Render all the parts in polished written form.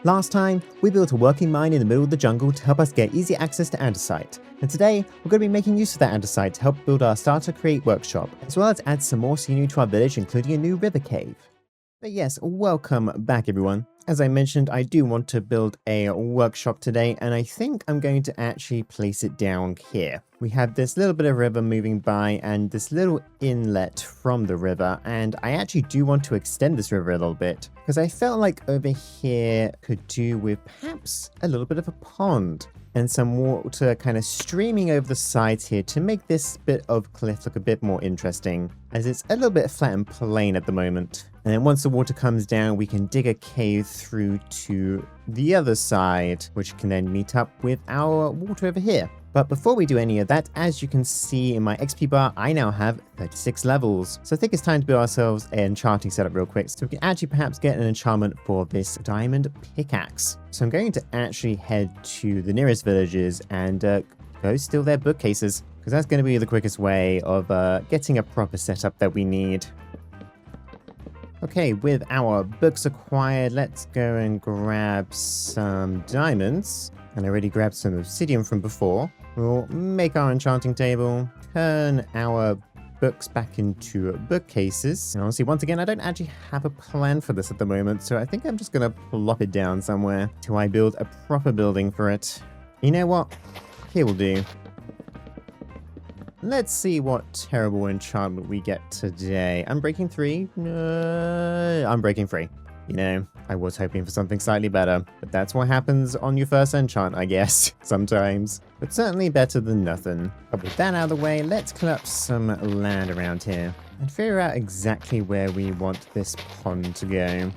Last time, we built a working mine in the middle of the jungle to help us get easy access to andesite, and today we're going to be making use of that andesite to help build our starter create workshop, as well as add some more scenery to our village, including a new river cave. But yes, welcome back everyone. As I mentioned, I do want to build a workshop today, and I think I'm going to actually place it down here. We have this little bit of river moving by and this little inlet from the river, and I actually do want to extend this river a little bit because I felt like over here could do with perhaps a little bit of a pond and some water kind of streaming over the sides here to make this bit of cliff look a bit more interesting, as it's a little bit flat and plain at the moment. And then once the water comes down, we can dig a cave through to the other side, which can then meet up with our water over here. But before we do any of that, as you can see in my XP bar, I now have 36 levels. So I think it's time to build ourselves an enchanting setup real quick, so we can actually perhaps get an enchantment for this diamond pickaxe. So I'm going to actually head to the nearest villages and go steal their bookcases, because that's going to be the quickest way of getting a proper setup that we need. Okay, with our books acquired, let's go and grab some diamonds. And I already grabbed some obsidian from before. We'll make our enchanting table, turn our books back into bookcases. And honestly, once again, I don't actually have a plan for this at the moment, so I think I'm just going to plop it down somewhere till I build a proper building for it. You know what? Here will do. Let's see what terrible enchantment we get today. Unbreaking 3? Unbreaking 3. You know, I was hoping for something slightly better, but that's what happens on your first enchant, I guess, sometimes. But certainly better than nothing. But with that out of the way, let's clear up some land around here and figure out exactly where we want this pond to go.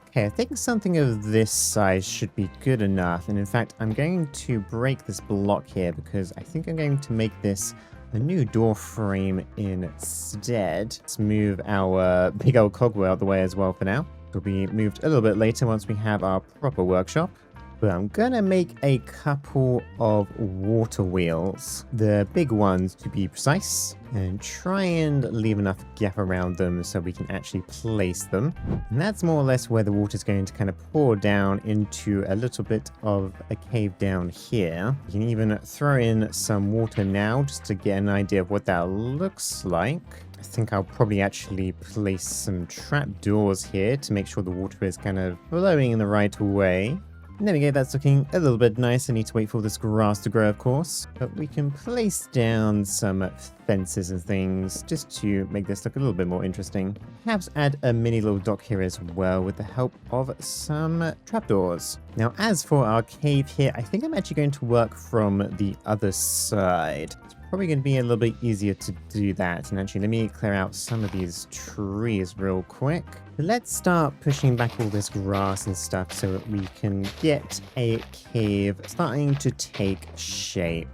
Okay, I think something of this size should be good enough, and in fact, I'm going to break this block here because I think I'm going to make this a new door frame instead. Let's move our big old cogwheel out the way as well for now. It'll be moved a little bit later once we have our proper workshop. But I'm gonna make a couple of water wheels, the big ones to be precise, and try and leave enough gap around them so we can actually place them. And that's more or less where the water's going to kind of pour down into a little bit of a cave down here. You can even throw in some water now just to get an idea of what that looks like. I think I'll probably actually place some trapdoors here to make sure the water is kind of flowing in the right way. There we go, that's looking a little bit nice. I need to wait for this grass to grow, of course. But we can place down some fences and things just to make this look a little bit more interesting. Perhaps add a mini little dock here as well with the help of some trapdoors. Now, as for our cave here, I think I'm actually going to work from the other side. Probably going to be a little bit easier to do that. And actually, let me clear out some of these trees real quick. Let's start pushing back all this grass and stuff so that we can get a cave starting to take shape.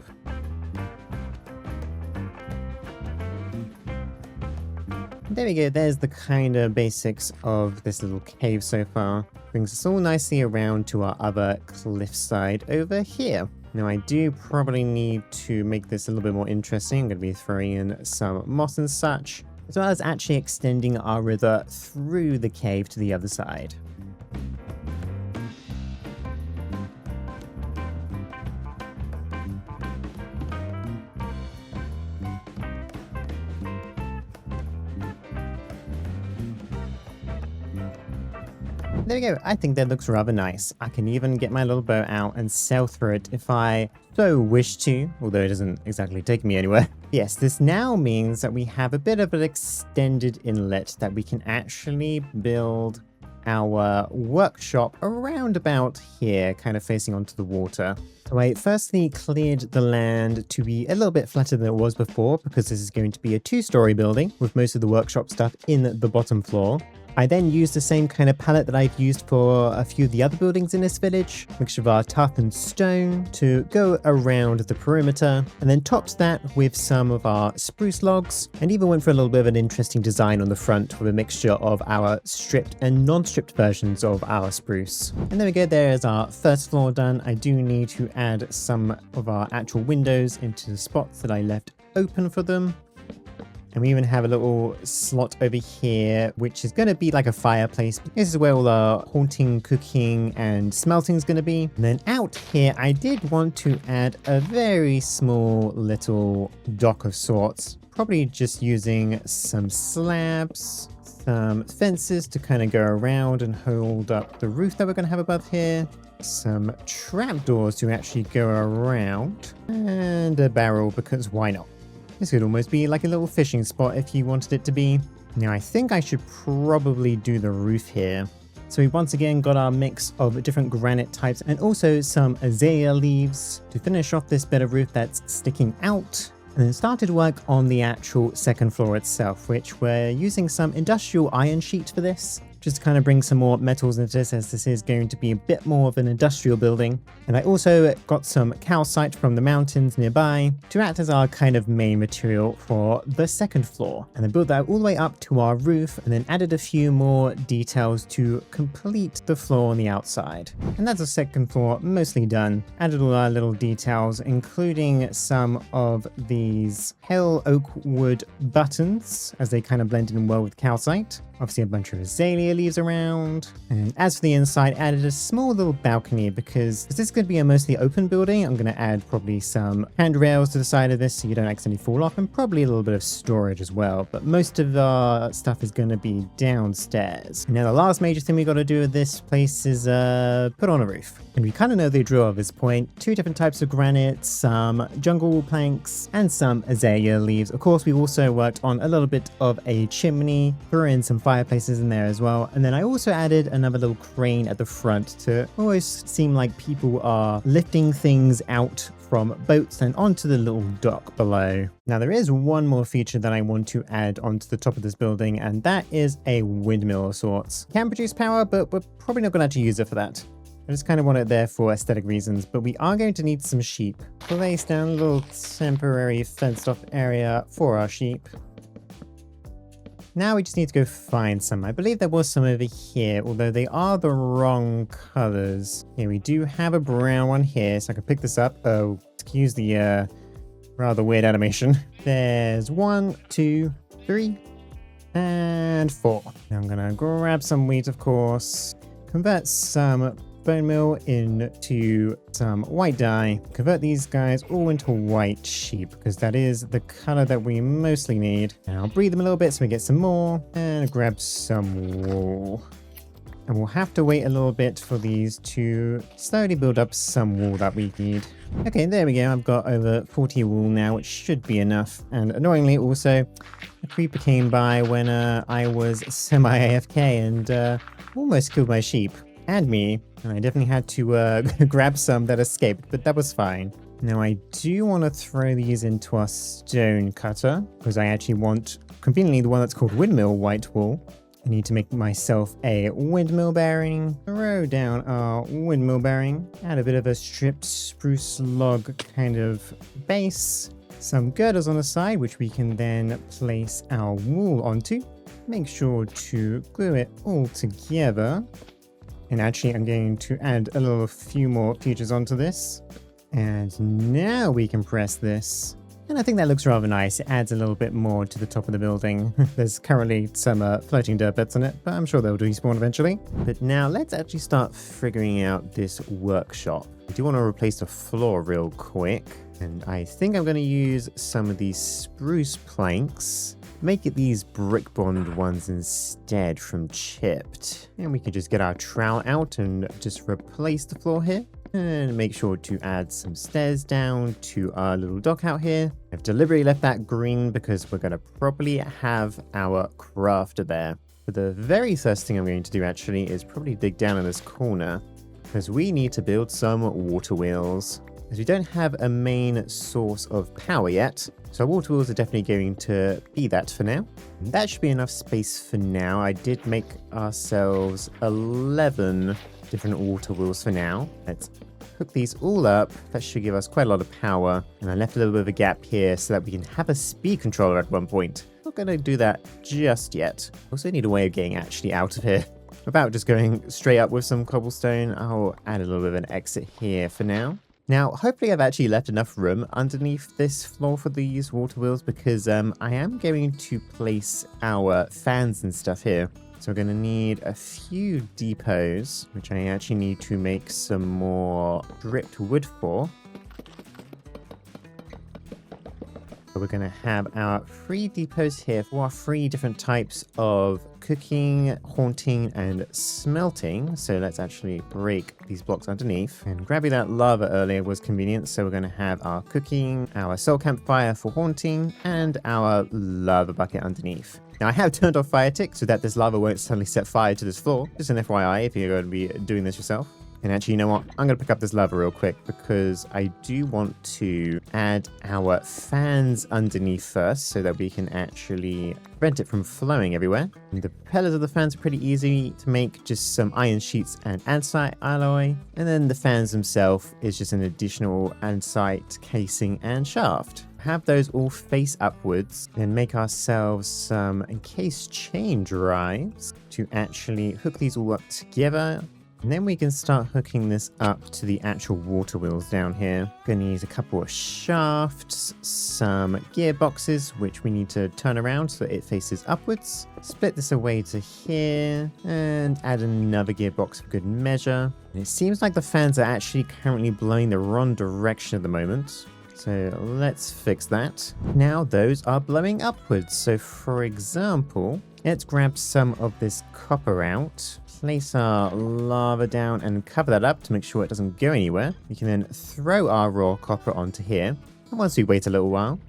There we go, there's the kind of basics of this little cave so far. Brings us all nicely around to our other cliffside over here. Now I do probably need to make this a little bit more interesting. I'm going to be throwing in some moss and such, as well as actually extending our river through the cave to the other side. There we go, I think that looks rather nice. I can even get my little boat out and sail through it if I so wish to, although it doesn't exactly take me anywhere. Yes, this now means that we have a bit of an extended inlet that we can actually build our workshop around about here, kind of facing onto the water. So I firstly cleared the land to be a little bit flatter than it was before, because this is going to be a two-story building with most of the workshop stuff in the bottom floor. I then used the same kind of palette that I've used for a few of the other buildings in this village, mixture of our tuff and stone, to go around the perimeter, and then topped that with some of our spruce logs, and even went for a little bit of an interesting design on the front with a mixture of our stripped and non-stripped versions of our spruce. And there we go, there's our first floor done. I do need to add some of our actual windows into the spots that I left open for them. And we even have a little slot over here, which is going to be like a fireplace. This is where all our haunting, cooking, and smelting is going to be. And then out here, I did want to add a very small little dock of sorts. Probably just using some slabs, some fences to kind of go around and hold up the roof that we're going to have above here. Some trapdoors to actually go around. And a barrel, because why not? This could almost be like a little fishing spot if you wanted it to be. Now, I think I should probably do the roof here. So we once again got our mix of different granite types and also some azalea leaves to finish off this bit of roof that's sticking out. And then started work on the actual second floor itself, which we're using some industrial iron sheet for this. Just to kind of bring some more metals into this, as this is going to be a bit more of an industrial building. And I also got some calcite from the mountains nearby to act as our kind of main material for the second floor. And then built that all the way up to our roof, and then added a few more details to complete the floor on the outside. And that's the second floor mostly done. Added all our little details, including some of these pale oak wood buttons, as they kind of blend in well with calcite. Obviously a bunch of azalea leaves around. And as for the inside, added a small little balcony because this is going to be a mostly open building. I'm going to add probably some handrails to the side of this so you don't accidentally fall off, and probably a little bit of storage as well. But most of our stuff is going to be downstairs. Now the last major thing we got to do with this place is put on a roof. And we kind of know the drill at this point. 2 different types of granite, some jungle planks, and some azalea leaves. Of course, we also worked on a little bit of a chimney, threw in some fireplaces in there as well. And then I also added another little crane at the front to almost seem like people are lifting things out from boats and onto the little dock below. Now there is one more feature that I want to add onto the top of this building, and that is a windmill of sorts. It can produce power, but we're probably not going to have to use it for that. I just kind of want it there for aesthetic reasons, but we are going to need some sheep. Place down a little temporary fenced off area for our sheep. Now we just need to go find some. I believe there was some over here, although they are the wrong colors. Here we do have a brown one here, so I can pick this up. Oh, excuse the rather weird animation. There's 1, 2, 3, and 4. Now I'm gonna grab some wheat, of course, convert some bone meal into some white dye, convert these guys all into white sheep because that is the color that we mostly need. And I'll breed them a little bit so we get some more, and grab some wool. And we'll have to wait a little bit for these to slowly build up some wool that we need. Okay, there we go. I've got over 40 wool now, which should be enough. And annoyingly also, a creeper came by when I was semi-AFK and almost killed my sheep. And me, and I definitely had to grab some that escaped, but that was fine. Now I do want to throw these into our stone cutter, because I actually want, conveniently, the one that's called windmill white wool. I need to make myself a windmill bearing, throw down our windmill bearing, add a bit of a stripped spruce log kind of base, some girders on the side, which we can then place our wool onto. Make sure to glue it all together. And actually, I'm going to add a few more features onto this. And now we can press this. And I think that looks rather nice. It adds a little bit more to the top of the building. There's currently some floating dirt bits on it, but I'm sure they'll despawn eventually. But now let's actually start figuring out this workshop. I do want to replace the floor real quick. And I think I'm going to use some of these spruce planks. Make it these brick bond ones instead from chipped. And we can just get our trowel out and just replace the floor here. And make sure to add some stairs down to our little dock out here. I've deliberately left that green because we're going to probably have our crafter there. But the very first thing I'm going to do actually is probably dig down in this corner, because we need to build some water wheels. As we don't have a main source of power yet, so our water wheels are definitely going to be that for now. And that should be enough space for now. I did make ourselves 11 different water wheels for now. Let's hook these all up. That should give us quite a lot of power. And I left a little bit of a gap here so that we can have a speed controller at one point. Not going to do that just yet. Also need a way of getting actually out of here. Without just going straight up with some cobblestone, I'll add a little bit of an exit here for now. Now, hopefully I've actually left enough room underneath this floor for these water wheels because I am going to place our fans and stuff here. So we're going to need a few depots, which I actually need to make some more dripped wood for. So we're going to have our 3 depots here for our 3 different types of cooking, haunting, and smelting. So let's actually break these blocks underneath. And grabbing that lava earlier was convenient. So we're going to have our cooking, our soul campfire for haunting, and our lava bucket underneath. Now I have turned off fire tick so that this lava won't suddenly set fire to this floor. Just an FYI if you're going to be doing this yourself. And actually, you know what? I'm going to pick up this lava real quick because I do want to add our fans underneath first so that we can actually prevent it from flowing everywhere. And the propellers of the fans are pretty easy to make, just some iron sheets and andesite alloy. And then the fans themselves is just an additional andesite casing and shaft. Have those all face upwards and make ourselves some encased chain drives to actually hook these all up together. And then we can start hooking this up to the actual water wheels down here. Gonna use a couple of shafts, some gearboxes, which we need to turn around so it faces upwards. Split this away to here, and add another gearbox for good measure. And it seems like the fans are actually currently blowing the wrong direction at the moment. So let's fix that. Now those are blowing upwards. So for example, let's grab some of this copper out. Place our lava down and cover that up to make sure it doesn't go anywhere. We can then throw our raw copper onto here. And once we wait a little while,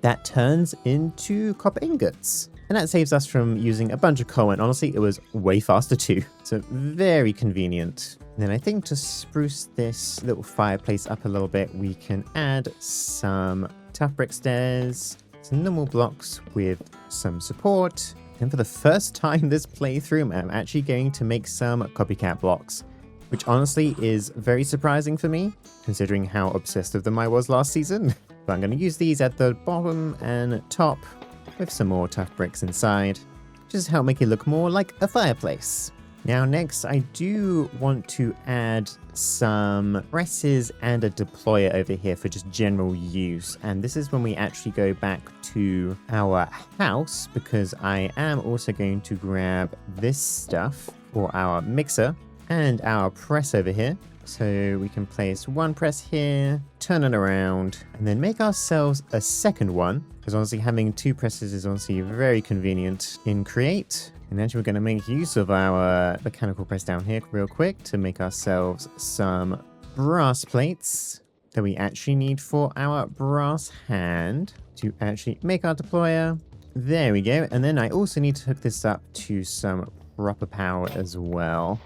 that turns into copper ingots. And that saves us from using a bunch of coal, and honestly, it was way faster too. So very convenient. And then I think to spruce this little fireplace up a little bit, we can add some tough brick stairs, some normal blocks with some support. And for the first time this playthrough, I'm actually going to make some copycat blocks, which honestly is very surprising for me, considering how obsessed with them I was last season. But I'm going to use these at the bottom and top with some more tough bricks inside, just to help make it look more like a fireplace. Now next, I do want to add some presses and a deployer over here for just general use. And this is when we actually go back to our house, because I am also going to grab this stuff for our mixer and our press over here. So we can place one press here, turn it around, and then make ourselves a second one. Because honestly, having 2 presses is honestly very convenient in Create. And actually, we're going to make use of our mechanical press down here real quick to make ourselves some brass plates that we actually need for our brass hand to actually make our deployer. There we go. And then I also need to hook this up to some proper power as well.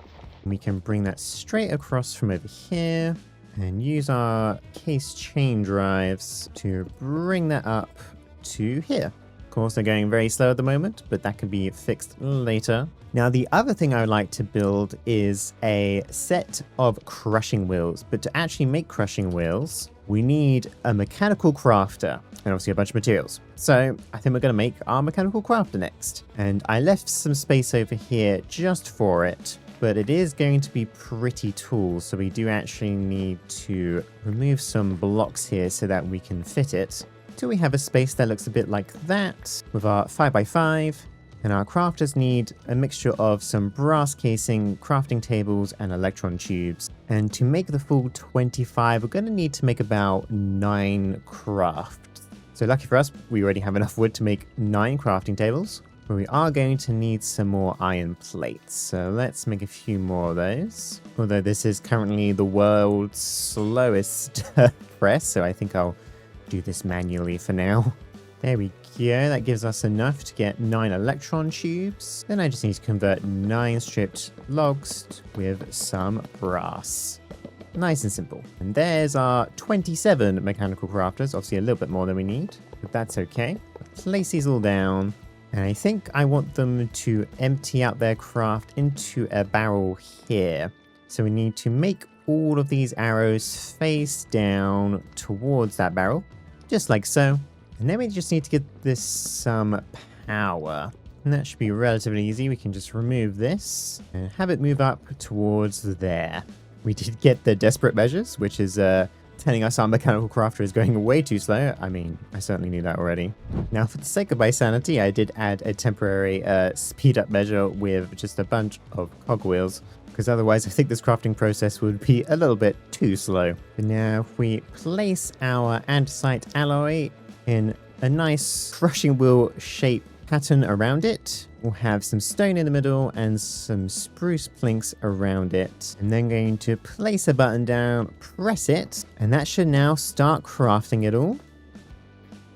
We can bring that straight across from over here and use our case chain drives to bring that up to here. Of course, they're going very slow at the moment, but that can be fixed later. Now, the other thing I would like to build is a set of crushing wheels. But to actually make crushing wheels, we need a mechanical crafter and obviously a bunch of materials. So I think we're going to make our mechanical crafter next. And I left some space over here just for it, but it is going to be pretty tall. So we do actually need to remove some blocks here so that we can fit it. So we have a space that looks a bit like that with our 5x5, and our crafters need a mixture of some brass casing, crafting tables, and electron tubes. And to make the full 25, we're going to need to make about 9 crafts. So lucky for us, we already have enough wood to make 9 crafting tables, but we are going to need some more iron plates. So let's make a few more of those. Although this is currently the world's slowest press, so I think I'll do this manually for now. There we go. That gives us enough to get 9 electron tubes. Then I just need to convert 9 stripped logs with some brass. Nice and simple. And there's our 27 mechanical crafters. Obviously a little bit more than we need, but that's okay. Place these all down. And I think I want them to empty out their craft into a barrel here. So we need to make all of these arrows face down towards that barrel, just like so. And then we just need to get this some power. And that should be relatively easy. We can just remove this and have it move up towards there. We did get the desperate measures, which is to telling us our mechanical crafter is going way too slow. I mean, I certainly knew that already. Now, for the sake of my sanity, I did add a temporary speed up measure with just a bunch of cogwheels, because otherwise I think this crafting process would be a little bit too slow. But now if we place our andesite alloy in a nice crushing wheel shape pattern around it, we'll have some stone in the middle and some spruce planks around it. And then going to place a button down, press it, and that should now start crafting it all.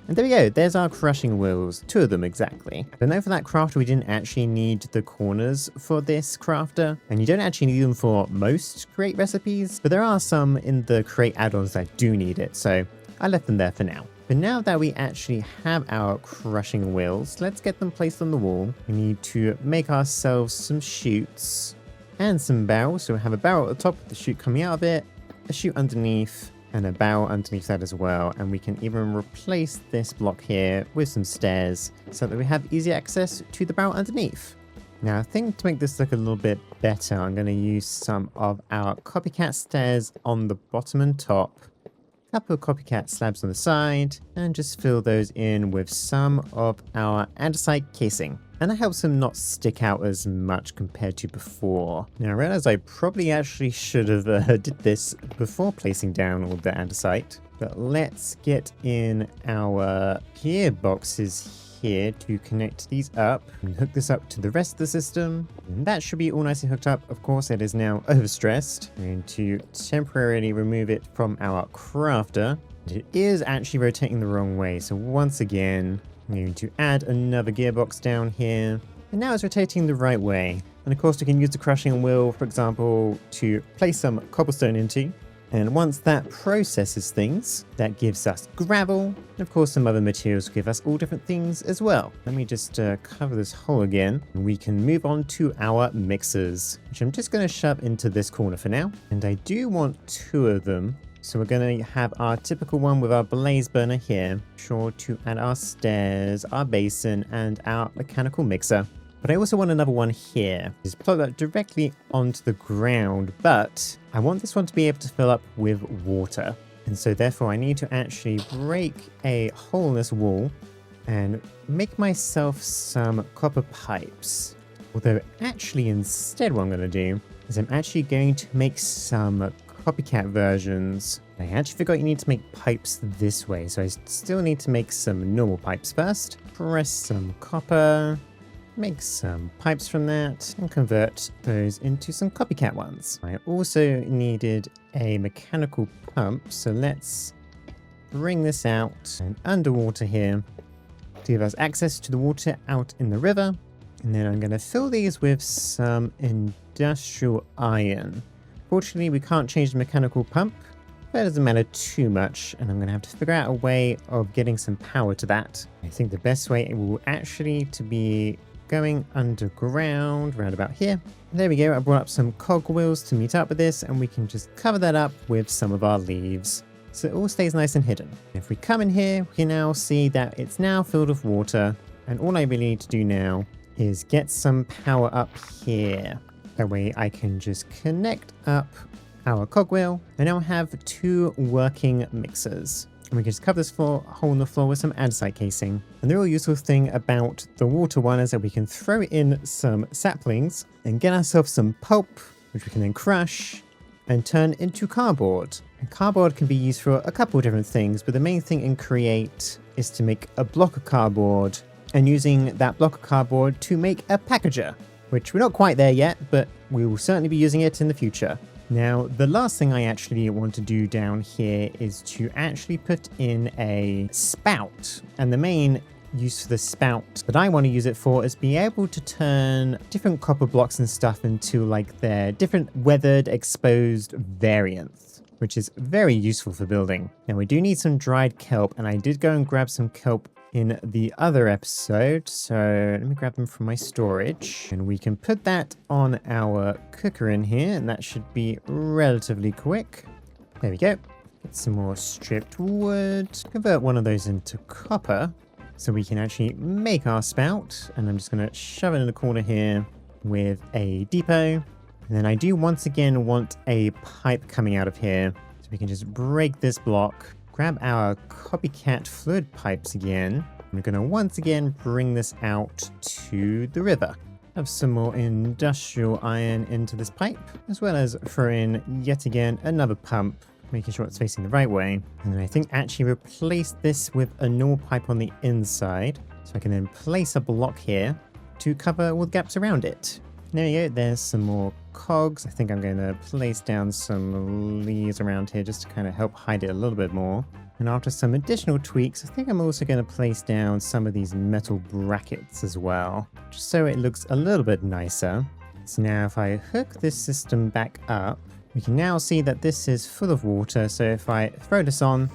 And there we go, there's our crushing wheels, 2 of them exactly. But now for that crafter, we didn't actually need the corners for this crafter, and you don't actually need them for most create recipes, but there are some in the create add-ons that do need it, so I left them there for now. But now that we actually have our crushing wheels, let's get them placed on the wall. We need to make ourselves some chutes and some barrels. So we have a barrel at the top with the chute coming out of it, a chute underneath, and a barrel underneath that as well. And we can even replace this block here with some stairs so that we have easy access to the barrel underneath. Now I think to make this look a little bit better, I'm going to use some of our copycat stairs on the bottom and top, a couple of copycat slabs on the side, and just fill those in with some of our andesite casing. And that helps them not stick out as much compared to before. Now I realize I probably actually should have did this before placing down all the andesite. But let's get in our gearboxes here to connect these up and hook this up to the rest of the system. And that should be all nicely hooked up. Of course, it is now overstressed. I'm going to temporarily remove it from our crafter. It is actually rotating the wrong way. So once again, I'm going to add another gearbox down here. And now it's rotating the right way. And of course, we can use the crushing wheel, for example, to place some cobblestone into. And once that processes things, that gives us gravel. And of course, some other materials give us all different things as well. Let me just cover this hole again. And we can move on to our mixers, which I'm just going to shove into this corner for now. And I do want 2 of them. So we're going to have our typical one with our blaze burner here. Sure to add our stairs, our basin, and our mechanical mixer. But I also want another one here. Just plug that directly onto the ground, but I want this one to be able to fill up with water. And so therefore I need to actually break a hole in this wall and make myself some copper pipes. Although actually instead what I'm going to do is I'm actually going to make some copycat versions. I actually forgot you need to make pipes this way, so I still need to make some normal pipes first. Press some copper, make some pipes from that, and convert those into some copycat ones. I also needed a mechanical pump, so let's bring this out and underwater here to give us access to the water out in the river. And then I'm going to fill these with some industrial iron. Fortunately, we can't change the mechanical pump. That doesn't matter too much, and I'm going to have to figure out a way of getting some power to that. I think the best way will actually to be going underground, round about here. There we go, I brought up some cogwheels to meet up with this, and we can just cover that up with some of our leaves. So it all stays nice and hidden. If we come in here, we can now see that it's now filled with water, and all I really need to do now is get some power up here. That way I can just connect up our cogwheel, and now I have 2 working mixers. And we can just cover this hole in the floor with some andesite casing. And the real useful thing about the water one is that we can throw in some saplings and get ourselves some pulp, which we can then crush and turn into cardboard. And cardboard can be used for a couple of different things, but the main thing in Create is to make a block of cardboard, and using that block of cardboard to make a packager, which we're not quite there yet, but we will certainly be using it in the future. Now, the last thing I actually want to do down here is to actually put in a spout. And the main use for the spout that I want to use it for is be able to turn different copper blocks and stuff into like their different weathered exposed variants, which is very useful for building. Now, we do need some dried kelp, and I did go and grab some kelp in the other episode, so let me grab them from my storage, and we can put that on our cooker in here, and that should be relatively quick. There we go. Get some more stripped wood, convert one of those into copper so we can actually make our spout, and I'm just going to shove it in the corner here with a depot. And then I do once again want a pipe coming out of here, So we can just break this block, grab our copycat fluid pipes again. We're going to once again bring this out to the river. Have some more industrial iron into this pipe, as well as throw in yet again another pump, making sure it's facing the right way. And then I think actually replace this with a normal pipe on the inside. So I can then place a block here to cover all the gaps around it. There you go, there's some more cogs. I think I'm going to place down some leaves around here just to kind of help hide it a little bit more. And after some additional tweaks, I think I'm also going to place down some of these metal brackets as well, just so it looks a little bit nicer. So now if I hook this system back up, we can now see that this is full of water. So if I throw this on,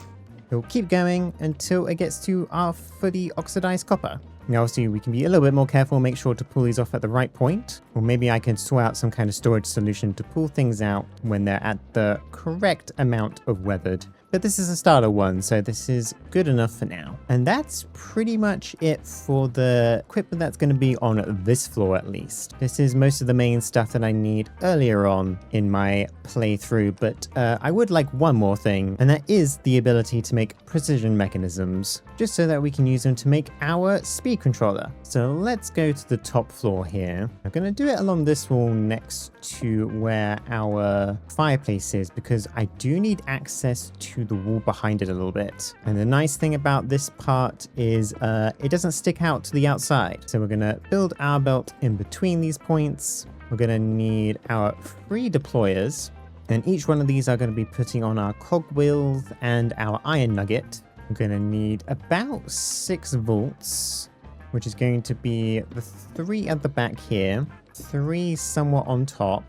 it'll keep going until it gets to our fully oxidized copper. Now obviously we can be a little bit more careful, make sure to pull these off at the right point, or maybe I can sort out some kind of storage solution to pull things out when they're at the correct amount of weathered. But this is a starter one, so this is good enough for now. And that's pretty much it for the equipment that's going to be on this floor at least. This is most of the main stuff that I need earlier on in my playthrough, but I would like one more thing, and that is the ability to make precision mechanisms, just so that we can use them to make our speed controller. So let's go to the top floor here. I'm going to do it along this wall next to where our fireplace is, because I do need access to the wall behind it a little bit. And the nice thing about this part is it doesn't stick out to the outside. So we're going to build our belt in between these points. We're going to need our 3 deployers, and each one of these are going to be putting on our cogwheels and our iron nugget. We're going to need about 6 volts, which is going to be the 3 at the back here, 3 somewhat on top.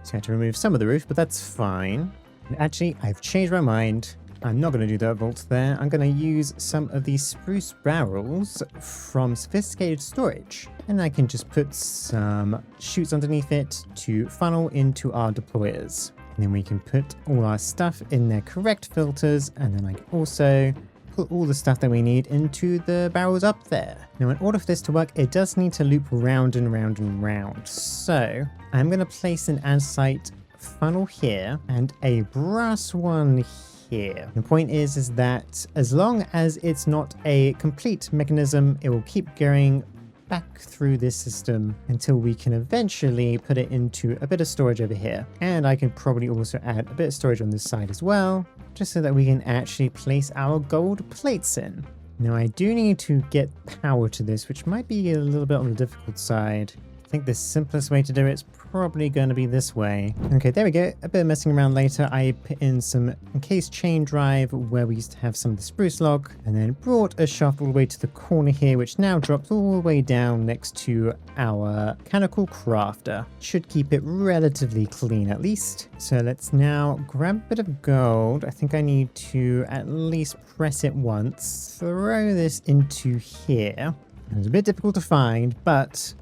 So I have to remove some of the roof, but that's fine. And actually, I've changed my mind. I'm not going to do that volt there. I'm going to use some of these spruce barrels from sophisticated storage. And I can just put some chutes underneath it to funnel into our deployers. And then we can put all our stuff in their correct filters. And then I can also put all the stuff that we need into the barrels up there. Now, in order for this to work, it does need to loop round and round and round. So I'm going to place an andesite funnel here and a brass one here. The point is that as long as it's not a complete mechanism, it will keep going back through this system until we can eventually put it into a bit of storage over here. And I can probably also add a bit of storage on this side as well, just so that we can actually place our gold plates in. Now I do need to get power to this, which might be a little bit on the difficult side. I think the simplest way to do it is probably going to be this way. Okay, there we go. A bit of messing around later. I put in some encased chain drive where we used to have some of the spruce log, and then brought a shaft all the way to the corner here, which now drops all the way down next to our mechanical crafter. Should keep it relatively clean at least. So let's now grab a bit of gold. I think I need to at least press it once. Throw this into here. It was a bit difficult to find, but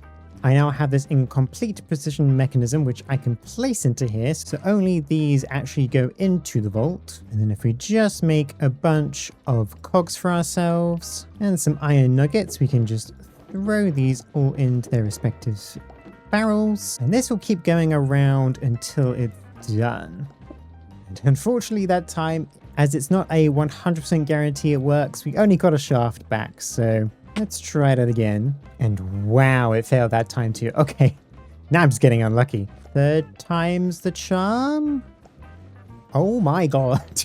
I now have this incomplete precision mechanism which I can place into here, so only these actually go into the vault. And then if we just make a bunch of cogs for ourselves and some iron nuggets, we can just throw these all into their respective barrels. And this will keep going around until it's done. And unfortunately that time, as it's not a 100% guarantee it works, we only got a shaft back, so let's try that again. And wow, it failed that time too. Okay, now I'm just getting unlucky. 3rd time's the charm? Oh my god.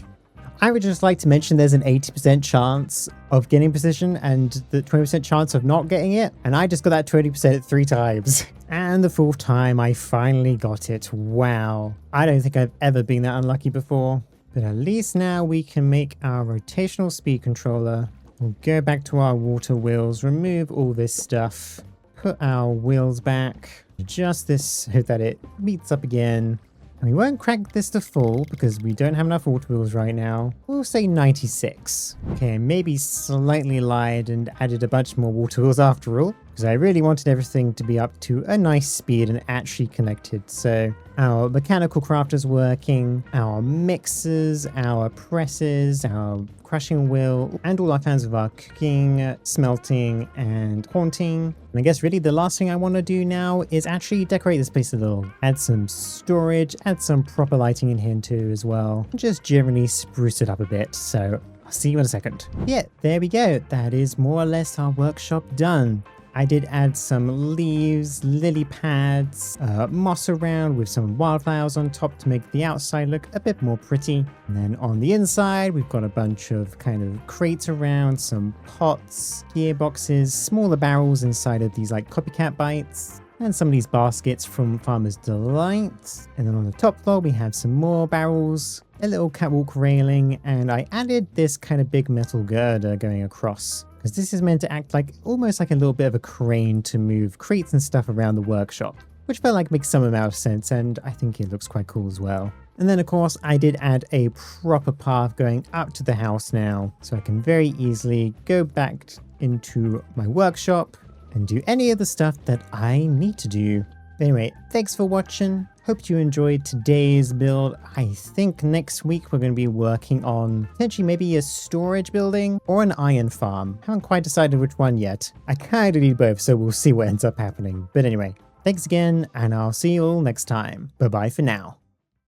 I would just like to mention there's an 80% chance of getting precision and the 20% chance of not getting it. And I just got that 20% 3 times. And the 4th time I finally got it. Wow. I don't think I've ever been that unlucky before. But at least now we can make our rotational speed controller. We'll go back to our water wheels, remove all this stuff, put our wheels back, adjust this so that it meets up again. And we won't crank this to full because we don't have enough water wheels right now. We'll say 96. Okay, maybe slightly lied and added a bunch more water wheels after all. because I really wanted everything to be up to a nice speed and actually connected. So our mechanical crafters working, our mixers, our presses, our crushing wheel, and all our kinds of our cooking, smelting, and haunting. And I guess really the last thing I want to do now is actually decorate this place a little. Add some storage, add some proper lighting in here too as well. And just generally spruce it up a bit. So I'll see you in a second. Yeah, there we go. That is more or less our workshop done. I did add some leaves, lily pads, moss around with some wildflowers on top to make the outside look a bit more pretty. And then on the inside, we've got a bunch of kind of crates around, some pots, gearboxes, smaller barrels inside of these like copycat bites, and some of these baskets from Farmer's Delight. And then on the top floor, we have some more barrels, a little catwalk railing, and I added this kind of big metal girder going across, because this is meant to act like almost like a little bit of a crane to move crates and stuff around the workshop, which felt like makes some amount of sense, and I think it looks quite cool as well. And then of course I did add a proper path going up to the house now, so I can very easily go back into my workshop and do any of the stuff that I need to do. But anyway, thanks for watching. Hope you enjoyed today's build. I think next week we're going to be working on potentially maybe a storage building or an iron farm. Haven't quite decided which one yet. I kind of need both, so we'll see what ends up happening. But anyway, thanks again, and I'll see you all next time. Bye bye for now.